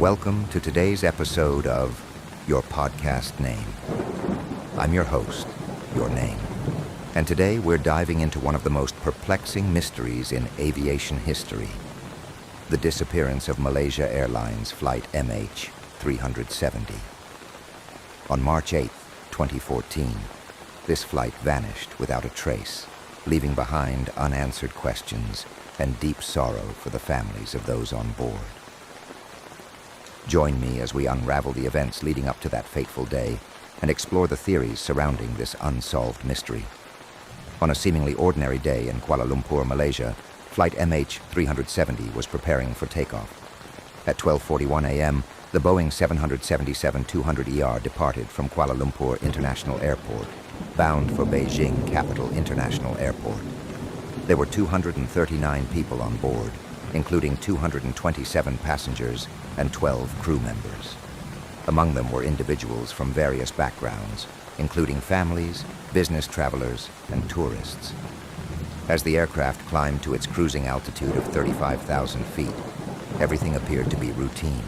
Welcome to today's episode of Your Podcast Name. I'm your host, Your Name, and today we're diving into one of the most perplexing mysteries in aviation history, the disappearance of Malaysia Airlines Flight MH370. On March 8, 2014, this flight vanished without a trace, leaving behind unanswered questions and deep sorrow for the families of those on board. Join me as we unravel the events leading up to that fateful day and explore the theories surrounding this unsolved mystery. On a seemingly ordinary day in Kuala Lumpur, Malaysia, Flight MH370 was preparing for takeoff. At 12:41 a.m., the Boeing 777-200ER departed from Kuala Lumpur International Airport, bound for Beijing Capital International Airport. There were 239 people on board, including 227 passengers and 12 crew members. Among them were individuals from various backgrounds, including families, business travelers, and tourists. As the aircraft climbed to its cruising altitude of 35,000 feet, everything appeared to be routine.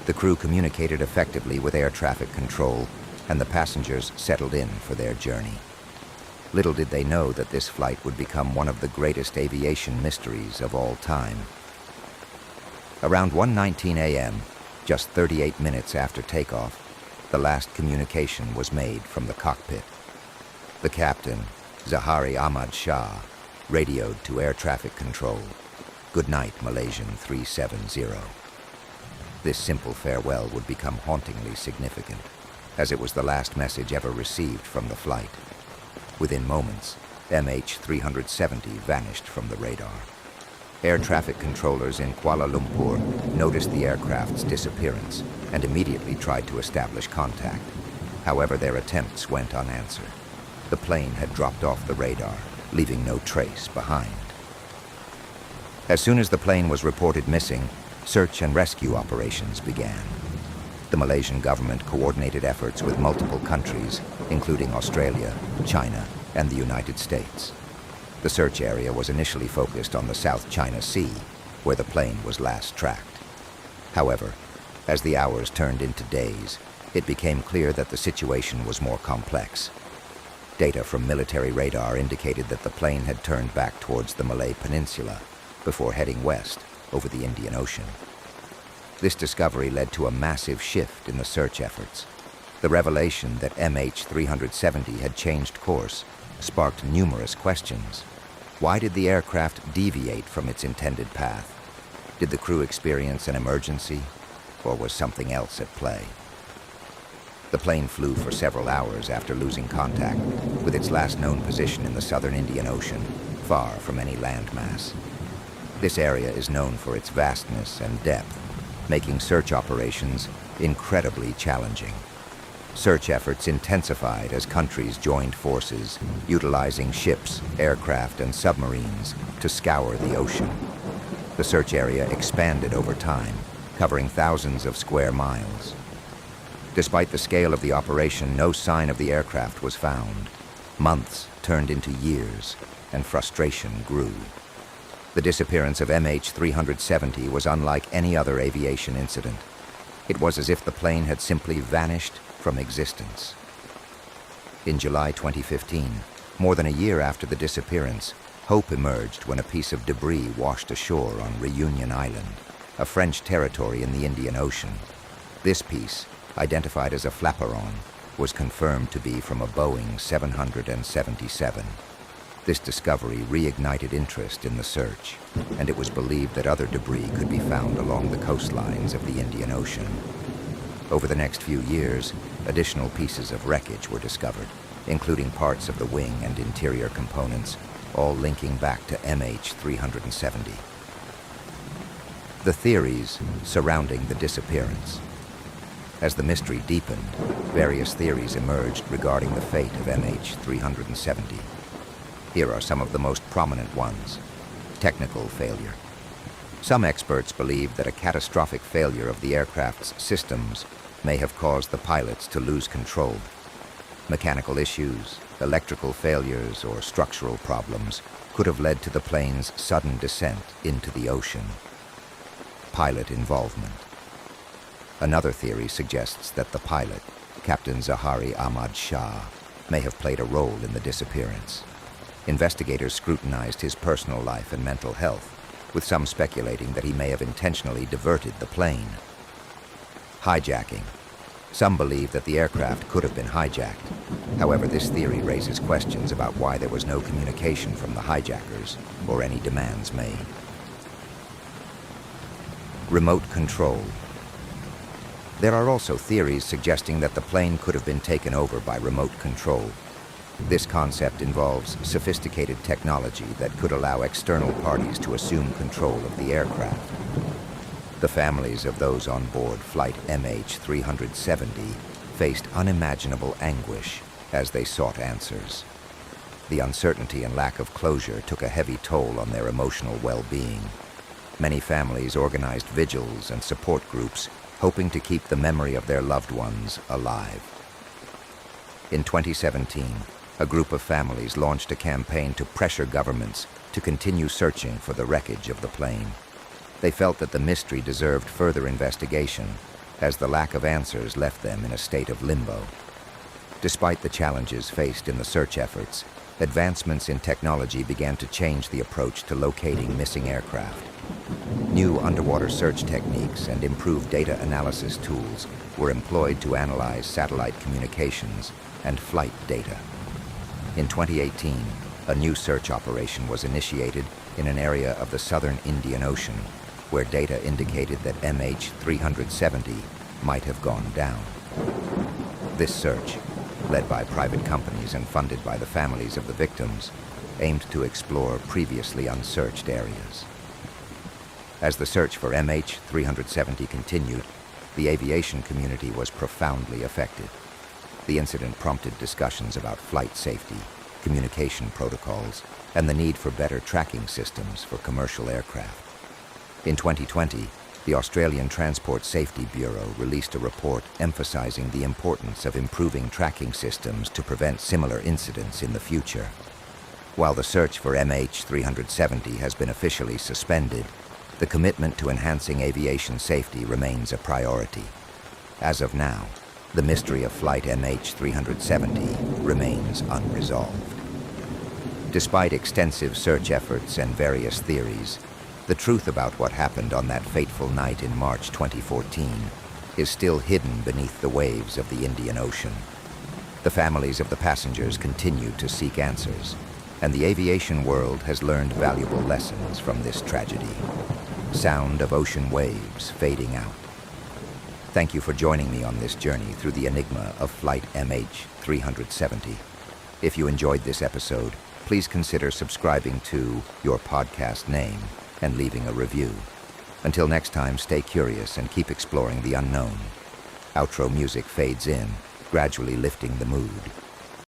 The crew communicated effectively with air traffic control, and the passengers settled in for their journey. Little did they know that this flight would become one of the greatest aviation mysteries of all time. Around 1:19 a.m., just 38 minutes after takeoff, the last communication was made from the cockpit. The captain, Zahari Ahmad Shah, radioed to air traffic control, "Good night, Malaysian 370. This simple farewell would become hauntingly significant, as it was the last message ever received from the flight. Within moments, MH370 vanished from the radar. Air traffic controllers in Kuala Lumpur noticed the aircraft's disappearance and immediately tried to establish contact. However, their attempts went unanswered. The plane had dropped off the radar, leaving no trace behind. As soon as the plane was reported missing, search and rescue operations began. The Malaysian government coordinated efforts with multiple countries, including Australia, China, and the United States. The search area was initially focused on the South China Sea, where the plane was last tracked. However, as the hours turned into days, it became clear that the situation was more complex. Data from military radar indicated that the plane had turned back towards the Malay Peninsula before heading west over the Indian Ocean. This discovery led to a massive shift in the search efforts. The revelation that MH370 had changed course sparked numerous questions. Why did the aircraft deviate from its intended path? Did the crew experience an emergency, or was something else at play? The plane flew for several hours after losing contact with its last known position in the southern Indian Ocean, far from any landmass. This area is known for its vastness and depth, making search operations incredibly challenging. Search efforts intensified as countries joined forces, utilizing ships, aircraft, and submarines to scour the ocean. The search area expanded over time, covering thousands of square miles. Despite the scale of the operation, no sign of the aircraft was found. Months turned into years, and frustration grew. The disappearance of MH370 was unlike any other aviation incident. It was as if the plane had simply vanished from existence. In July 2015, more than a year after the disappearance, hope emerged when a piece of debris washed ashore on Reunion Island, a French territory in the Indian Ocean. This piece, identified as a flaperon, was confirmed to be from a Boeing 777. This discovery reignited interest in the search, and it was believed that other debris could be found along the coastlines of the Indian Ocean. Over the next few years, additional pieces of wreckage were discovered, including parts of the wing and interior components, all linking back to MH370. The theories surrounding the disappearance. As the mystery deepened, various theories emerged regarding the fate of MH370. Here are some of the most prominent ones. Technical failure. Some experts believe that a catastrophic failure of the aircraft's systems may have caused the pilots to lose control. Mechanical issues, electrical failures, or structural problems could have led to the plane's sudden descent into the ocean. Pilot involvement. Another theory suggests that the pilot, Captain Zahari Ahmad Shah, may have played a role in the disappearance. Investigators scrutinized his personal life and mental health, with some speculating that he may have intentionally diverted the plane. Hijacking. Some believe that the aircraft could have been hijacked. However, this theory raises questions about why there was no communication from the hijackers or any demands made. Remote control. There are also theories suggesting that the plane could have been taken over by remote control. This concept involves sophisticated technology that could allow external parties to assume control of the aircraft. The families of those on board Flight MH370 faced unimaginable anguish as they sought answers. The uncertainty and lack of closure took a heavy toll on their emotional well-being. Many families organized vigils and support groups, hoping to keep the memory of their loved ones alive. In 2017, a group of families launched a campaign to pressure governments to continue searching for the wreckage of the plane. They felt that the mystery deserved further investigation, as the lack of answers left them in a state of limbo. Despite the challenges faced in the search efforts, advancements in technology began to change the approach to locating missing aircraft. New underwater search techniques and improved data analysis tools were employed to analyze satellite communications and flight data. In 2018, a new search operation was initiated in an area of the southern Indian Ocean, where data indicated that MH370 might have gone down. This search, led by private companies and funded by the families of the victims, aimed to explore previously unsearched areas. As the search for MH370 continued, the aviation community was profoundly affected. The incident prompted discussions about flight safety, communication protocols, and the need for better tracking systems for commercial aircraft. In 2020, the Australian Transport Safety Bureau released a report emphasizing the importance of improving tracking systems to prevent similar incidents in the future. While the search for MH370 has been officially suspended, the commitment to enhancing aviation safety remains a priority. As of now, the mystery of Flight MH370 remains unresolved. Despite extensive search efforts and various theories, the truth about what happened on that fateful night in March 2014 is still hidden beneath the waves of the Indian Ocean. The families of the passengers continue to seek answers, and the aviation world has learned valuable lessons from this tragedy. Sound of ocean waves fading out. Thank you for joining me on this journey through the enigma of Flight MH370. If you enjoyed this episode, please consider subscribing to your podcast name and leaving a review. Until next time, stay curious and keep exploring the unknown. Outro music fades in, gradually lifting the mood.